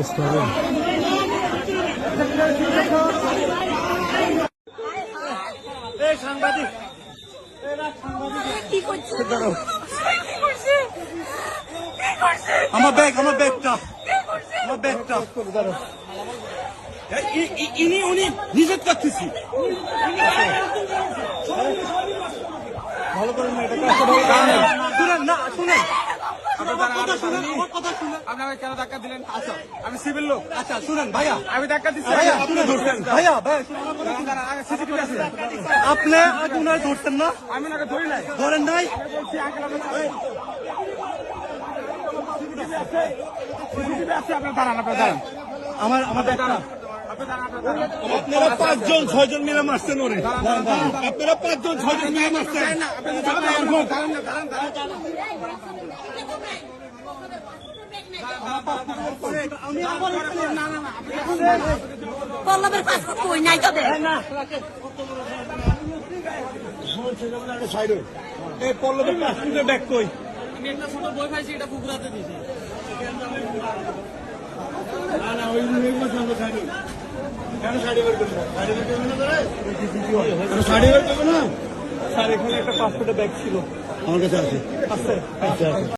অবস্থা হবে। আমার ব্যাগটা উনি নিষেধ করতেছি। ভালো করেন না, শুনেন আপনাকে কেন ধাক্কা দিলেন? আচ্ছা আমি সিভিল লোক। আচ্ছা শুনেন ভাইয়া, আমি ধাক্কা দিচ্ছি ভাইয়া, আপনি ধরছেন ভাইয়া, আপনি আগে উনারে ধরছেন না? আমি ওনাকে ধরি নাই। ধরেন নাই? আমার দাঁড়ান। আপনারা 5-6জন মিলে মারছেন ওরে। আপনারা 5-6জন মিলে মারছেন। পল্লবের পাসপোর্ট কই নাই তোদের? এই পল্লবের পাসপোর্টের ব্যাগ কই? আমি একটা ছোট বই পাইছি, এটা পুকুরাতে দিয়েছি। না ওই সঙ্গে সাইডে কেন সাইডে বের করবো? সাইডে বের করবো না, সাইডে বের করবো না। স্যার এখানে একটা পাসপোর্টের ব্যাগ ছিল, আমার কাছে আছে।